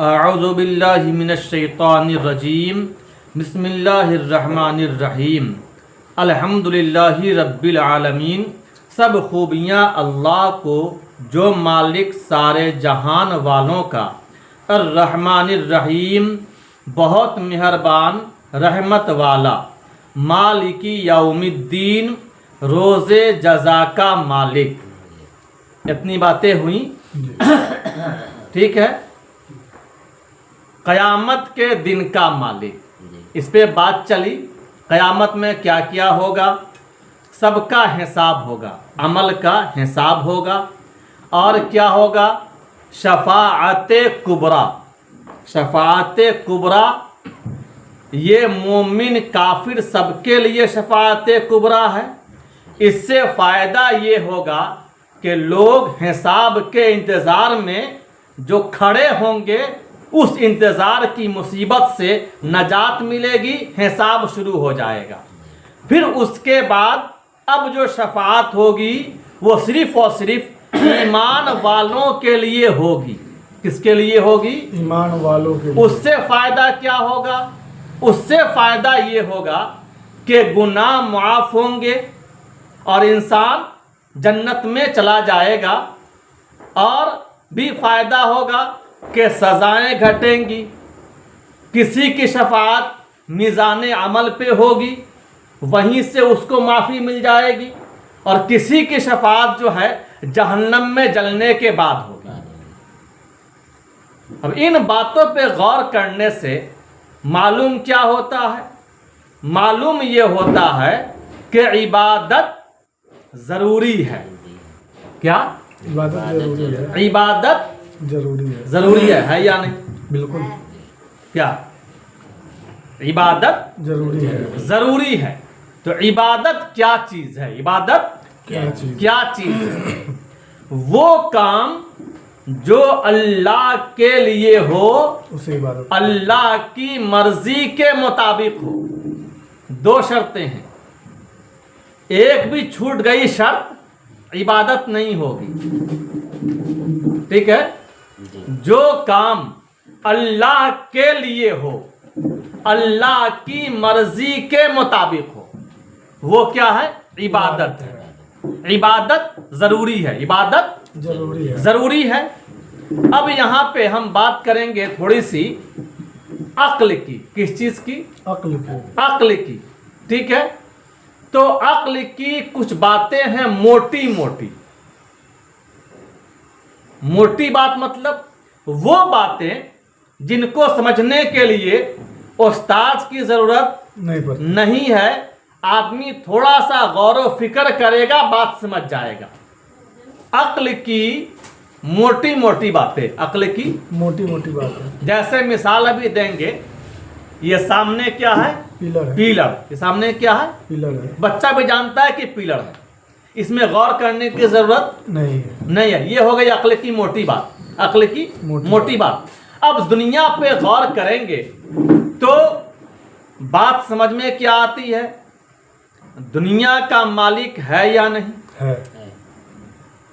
अऊज़ु बिल्लाहि मिनश शैतानिर रजीम बिस्मिल्लाहिर रहमानिर रहीम अल्हम्दुलिल्लाहि रब्बिल आलमीन। सब खूबियाँ अल्लाह को जो मालिक सारे जहान वालों का, अर्रहमानिर रहीम बहुत मेहरबान रहमत वाला, मालिकी यौमिद्दीन रोज़े जज़ा का मालिक। इतनी बातें हुई। ठीक है। क़यामत के दिन का मालिक, इस पे बात चली। क़यामत में क्या क्या होगा, सबका हिसाब होगा, अमल का हिसाब होगा। और क्या होगा, शफ़ाअते कुबरा। शफ़ाअते कुबरा ये मोमिन काफिर सबके लिए शफ़ाअते कुबरा है। इससे फ़ायदा ये होगा कि लोग हिसाब के इंतज़ार में जो खड़े होंगे, उस इंतज़ार की मुसीबत से नजात मिलेगी, हिसाब शुरू हो जाएगा। फिर उसके बाद अब जो शफ़ाअत होगी वो सिर्फ़ और सिर्फ ईमान वालों के लिए होगी। किसके लिए होगी? ईमान वालों के लिए। उससे फ़ायदा क्या होगा? उससे फ़ायदा ये होगा कि गुनाह मुआफ़ होंगे और इंसान जन्नत में चला जाएगा। और भी फ़ायदा होगा कि सज़ाएं घटेंगी। किसी की शफ़ाअत मीज़ान अमल पे होगी, वहीं से उसको माफ़ी मिल जाएगी। और किसी की शफ़ाअत जो है जहन्नम में जलने के बाद होगी। अब इन बातों पे गौर करने से मालूम क्या होता है? मालूम ये होता है कि इबादत ज़रूरी है। क्या इबादत जरूरी है? इबादत जरूरी है या नहीं? बिल्कुल। क्या इबादत जरूरी है? तो इबादत क्या चीज है? इबादत क्या चीज है? वो काम जो अल्लाह के लिए हो, उसे इबादत, अल्लाह की मर्जी के मुताबिक हो। दो शर्तें हैं, एक भी छूट गई शर्त इबादत नहीं होगी। ठीक है। जो काम अल्लाह के लिए हो, अल्लाह की मर्जी के मुताबिक हो, वो क्या है? इबादत है। इबादत जरूरी है। इबादत जरूरी है। अब यहां पे हम बात करेंगे थोड़ी सी अक्ल की। किस चीज की? अक्ल की। ठीक है। तो अक्ल की कुछ बातें हैं मोटी मोटी। मोटी बात मतलब वो बातें जिनको समझने के लिए उस्ताद की जरूरत नहीं है। आदमी थोड़ा सा गौर व फिक्र करेगा, बात समझ जाएगा। अक्ल की मोटी मोटी बातें, अक्ल की मोटी बातें। जैसे मिसाल अभी देंगे, ये सामने क्या है? पिलर। ये सामने क्या है? पिलर है। बच्चा भी जानता है कि पिलर है, इसमें गौर करने की जरूरत नहीं है। ये हो गई अक्ल की मोटी बात। अक्ल की मोटी बात। अब दुनिया पे गौर करेंगे तो बात समझ में क्या आती है? दुनिया का मालिक है या नहीं? है।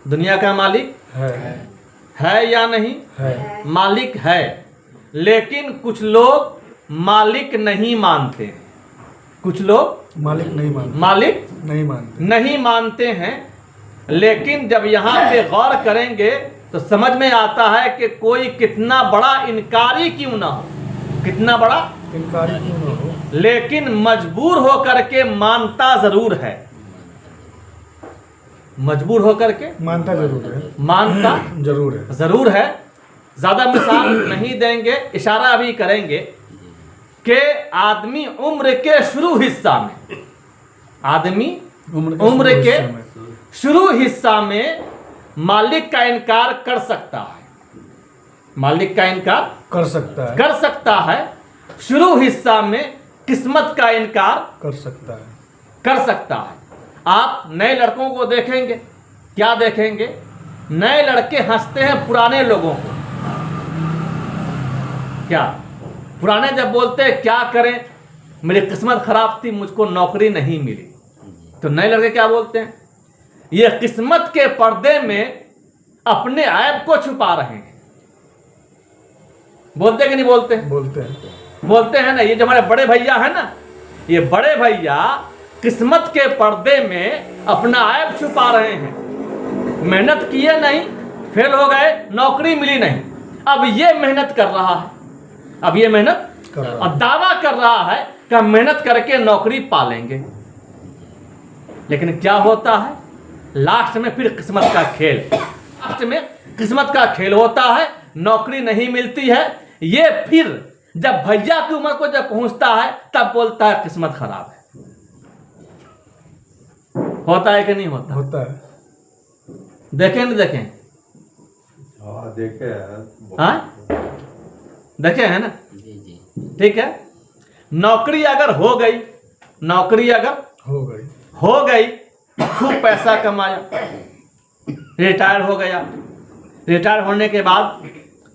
दुनिया का मालिक है या नहीं? है। मालिक है, लेकिन कुछ लोग मालिक नहीं मानते हैं। कुछ लोग मालिक नहीं मानते हैं। लेकिन जब यहाँ पे गौर करेंगे तो समझ में आता है कि कोई कितना बड़ा इनकारी क्यों ना हो, कितना बड़ा इनकारी क्यों ना हो, लेकिन मजबूर होकर के मानता जरूर है। मजबूर होकर के मानता जरूर है। ज्यादा मिसाल नहीं देंगे, इशारा भी करेंगे कि आदमी उम्र के शुरू हिस्सा में, आदमी उम्र के शुरू हिस्सा में मालिक का इनकार कर सकता है। मालिक का इनकार कर सकता है। शुरू हिस्सा में किस्मत का इनकार कर सकता है। आप नए लड़कों को देखेंगे, क्या देखेंगे? नए लड़के हंसते हैं पुराने लोगों को। क्या पुराने जब बोलते हैं क्या करें, मेरी किस्मत खराब थी, मुझको नौकरी नहीं मिली, तो नए लड़के क्या बोलते हैं? ये किस्मत के पर्दे में अपने ऐब को छुपा रहे हैं। बोलते कि नहीं बोलते? बोलते हैं। बोलते हैं ना। ये जो हमारे बड़े भैया है ना, ये बड़े भैया किस्मत के पर्दे में अपना ऐब छुपा रहे हैं। मेहनत किए नहीं, फेल हो गए, नौकरी मिली नहीं। अब ये मेहनत कर रहा है, अब ये मेहनत अब दावा कर रहा है कि हम मेहनत करके नौकरी पा लेंगे। लेकिन क्या होता है लास्ट में? फिर किस्मत का खेल, लास्ट में किस्मत का खेल होता है, नौकरी नहीं मिलती है। ये फिर जब भैया की उम्र को जब पहुंचता है तब बोलता है किस्मत खराब है। होता है कि नहीं होता? होता है। देखें नहीं देखें? हाँ देखे हैं। हाँ देखे हैं ना? ठीक है। नौकरी अगर हो गई, नौकरी अगर हो गई, खूब पैसा कमाया, रिटायर हो गया, रिटायर होने के बाद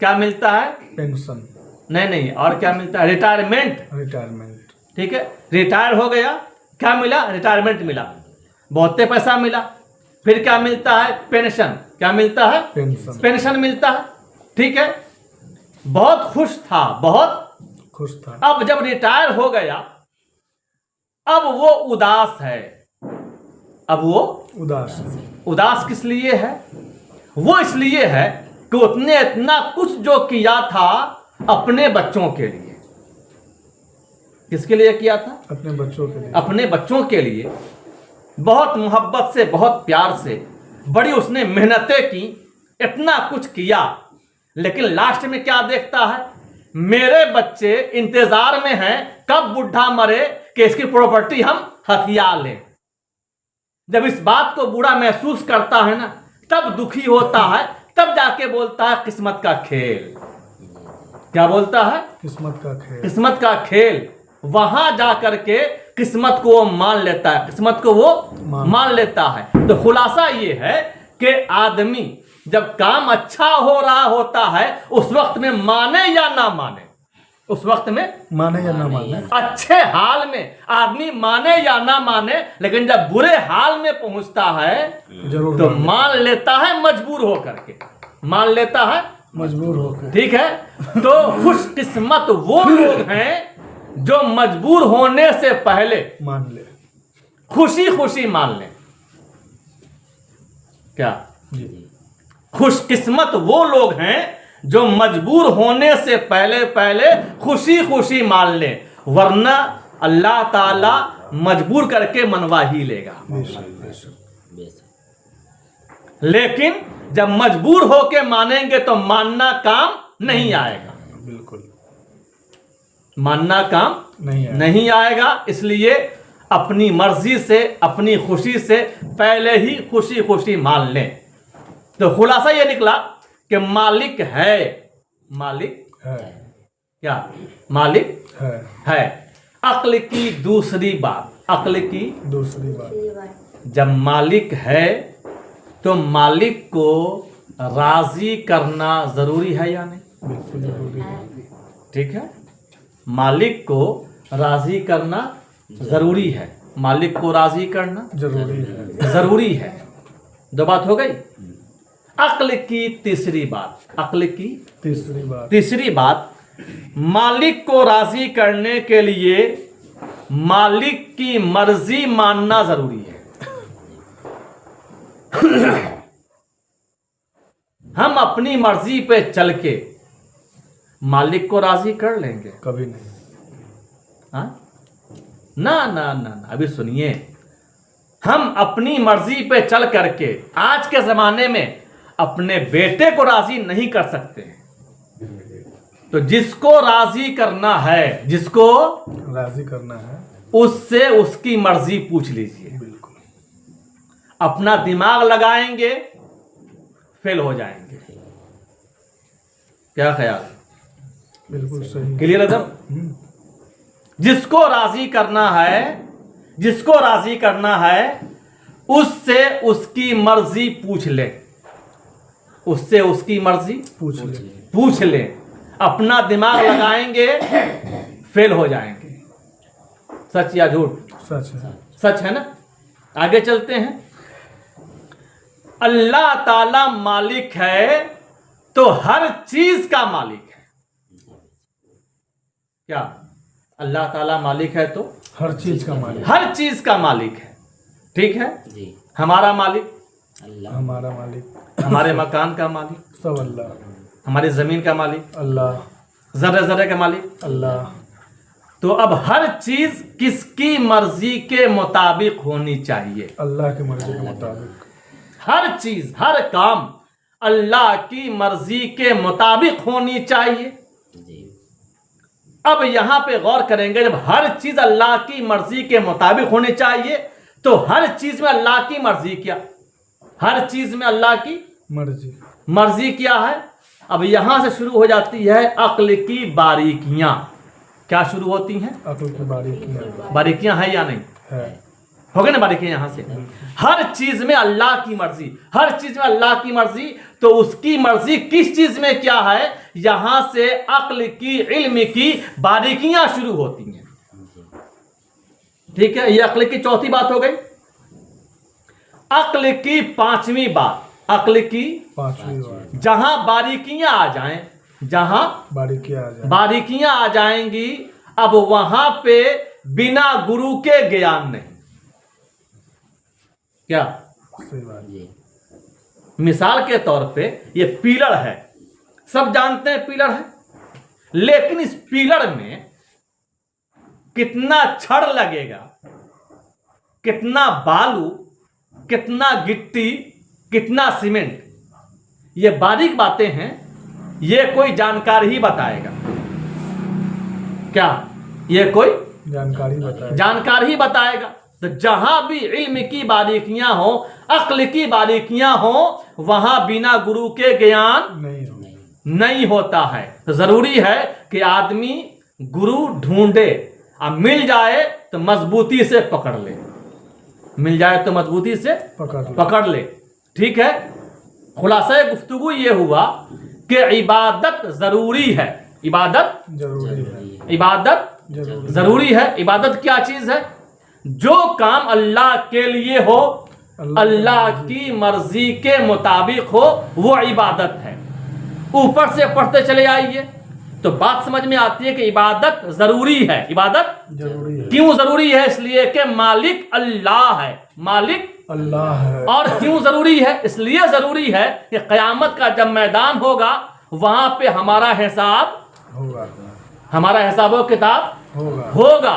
क्या मिलता है? पेंशन। नहीं, और क्या मिलता है? रिटायरमेंट। ठीक है, रिटायर हो गया, क्या मिला? रिटायरमेंट मिला, बहुते पैसा मिला। फिर क्या मिलता है? पेंशन। क्या मिलता है? पेंशन मिलता है। ठीक है, बहुत खुश था, बहुत खुश था। अब जब रिटायर हो गया, अब वो उदास है। अब वो उदास है। उदास किस लिए है? वो इसलिए है कि उसने इतना कुछ जो किया था अपने बच्चों के लिए। किसके लिए किया था? अपने बच्चों के लिए। अपने बच्चों के लिए बहुत मोहब्बत से, बहुत प्यार से, बड़ी उसने मेहनतें की, इतना कुछ किया। लेकिन लास्ट में क्या देखता है? मेरे बच्चे इंतजार में हैं कब बुढ़ा मरे कि इसकी प्रॉपर्टी हम हथिया लें। जब इस बात को बुरा महसूस करता है ना, तब दुखी होता है, तब जाके बोलता है किस्मत का खेल। क्या बोलता है? किस्मत का खेल। किस्मत का खेल। वहां जाकर के किस्मत को वो मान लेता है, किस्मत को वो मान लेता है। तो खुलासा ये है कि आदमी जब काम अच्छा हो रहा होता है उस वक्त में माने या ना माने, उस वक्त में माने या ना माने, अच्छे हाल में आदमी माने या ना माने, लेकिन जब बुरे हाल में पहुंचता है जरूर तो मान लेता है, मजबूर होकर के मान लेता है, मजबूर होकर। ठीक है। तो खुशकिस्मत वो लोग हैं जो मजबूर होने से पहले मान ले, खुशी खुशी मान ले। क्या? जी। खुशकिस्मत वो लोग हैं जो मजबूर होने से पहले पहले खुशी खुशी मान ले, वरना अल्लाह ताला मजबूर करके मनवा ही लेगा। लेकिन जब मजबूर होके मानेंगे तो मानना काम नहीं आएगा। बिल्कुल मानना काम नहीं आएगा। इसलिए अपनी मर्जी से, अपनी खुशी से पहले ही खुशी खुशी मान लें। तो खुलासा ये निकला कि मालिक है, मालिक है। क्या? मालिक है। अक्ल की दूसरी बात, अक्ल की दूसरी बात, जब मालिक है तो मालिक को राजी करना जरूरी है या नहीं? बिल्कुल जरूरी है। ठीक है, मालिक को राजी करना जरूरी है। मालिक को राजी करना जरूरी है। दो बात हो गई। अक्ल की तीसरी बात, अक्ल की तीसरी बात, मालिक को राजी करने के लिए मालिक की मर्जी मानना जरूरी है। हम अपनी मर्जी पे चल के मालिक को राजी कर लेंगे? कभी नहीं। हाँ? ना ना ना ना, अभी सुनिए। हम अपनी मर्जी पे चल करके आज के जमाने में अपने बेटे को राजी नहीं कर सकते। तो जिसको राजी करना है, जिसको राजी करना है, उससे उसकी मर्जी पूछ लीजिए। बिल्कुल। अपना दिमाग लगाएंगे, फेल हो जाएंगे। क्या ख्याल? बिल्कुल सही। क्लियर एकदम। जिसको राजी करना है, जिसको राजी करना है, उससे उसकी मर्जी पूछ ले, उससे उसकी मर्जी पूछ ले। अपना दिमाग लगाएंगे, फेल हो जाएंगे। सच या झूठ? सच है। सच है ना। आगे चलते हैं। अल्लाह ताला मालिक है तो हर चीज का मालिक है। क्या अल्लाह ताला मालिक है तो हर चीज का मालिक, हर चीज का मालिक है। ठीक है, जी हमारा मालिक, अल्लाह हमारा मालिक, हमारे मकान का मालिक, सब अल्लाह, हमारी जमीन का मालिक, अल्लाह, जर्रे जर्रे का मालिक। अल्लाह। तो अब हर चीज किसकी मर्जी के मुताबिक होनी चाहिए? अल्लाह की मर्जी के मुताबिक। हर चीज, हर काम अल्लाह की मर्जी के मुताबिक होनी चाहिए। जी अब यहां पे गौर करेंगे, जब हर चीज अल्लाह की मर्जी के मुताबिक होनी चाहिए तो हर चीज में अल्लाह की मर्जी क्या? हर चीज में अल्लाह की मर्जी, मर्जी क्या है? अब यहां से शुरू हो जाती है अक्ल की बारीकियां। क्या शुरू होती हैं? अक्ल की बारीकियां बारीकियां है या नहीं? है। हो गए ना बारीकियां यहां से? हर चीज में अल्लाह की मर्जी, हर चीज में अल्लाह की मर्जी। तो उसकी मर्जी किस चीज में क्या है, यहां से अक्ल की, इल्म की बारीकियां शुरू होती हैं। ठीक है, ये अक्ल की चौथी बात हो गई। अक्ल की पांचवी बात, अक्ल की पांचवी बात, जहां बारीकियां आ जाएं, जहां बारीकियां आ जाए। बारीकियां आ जाएंगी, अब वहां पे बिना गुरु के ज्ञान नहीं। क्या? सही बात। जी मिसाल के तौर पे ये पिलर है, सब जानते हैं पिलर है, लेकिन इस पिलर में कितना छड़ लगेगा, कितना बालू, कितना गिट्टी, कितना सीमेंट, ये बारीक बातें हैं, ये कोई जानकार ही बताएगा। क्या? ये कोई जानकारी बताए। जानकार ही बताएगा। तो जहां भी इल्म की बारीकियां हो, अक्ल की बारीकियां हो, वहां बिना गुरु के ज्ञान नहीं हो। नहीं होता है। तो जरूरी है कि आदमी गुरु ढूंढे, अब मिल जाए तो मजबूती से पकड़ ले, मिल जाए तो मजबूती से पकड़ ले। ठीक है, खुलासा गुफ्तगू ये हुआ कि इबादत जरूरी है। इबादत जरूरी है। इबादत जरूरी जरूरी है। इबादत क्या चीज है? जो काम अल्लाह के लिए हो, अल्लाह की मर्जी के मुताबिक हो, वो इबादत है। ऊपर से पढ़ते चले आइए तो बात समझ में आती है कि इबादत जरूरी है। इबादत जरूरी है। क्यों जरूरी है? इसलिए कि मालिक अल्लाह है, मालिक अल्लाह है। और क्यों जरूरी है? इसलिए जरूरी है कि कयामत का जब मैदान होगा, वहां पे हमारा हिसाब, होगा। हमारा हिसाब व किताब होगा। होगा।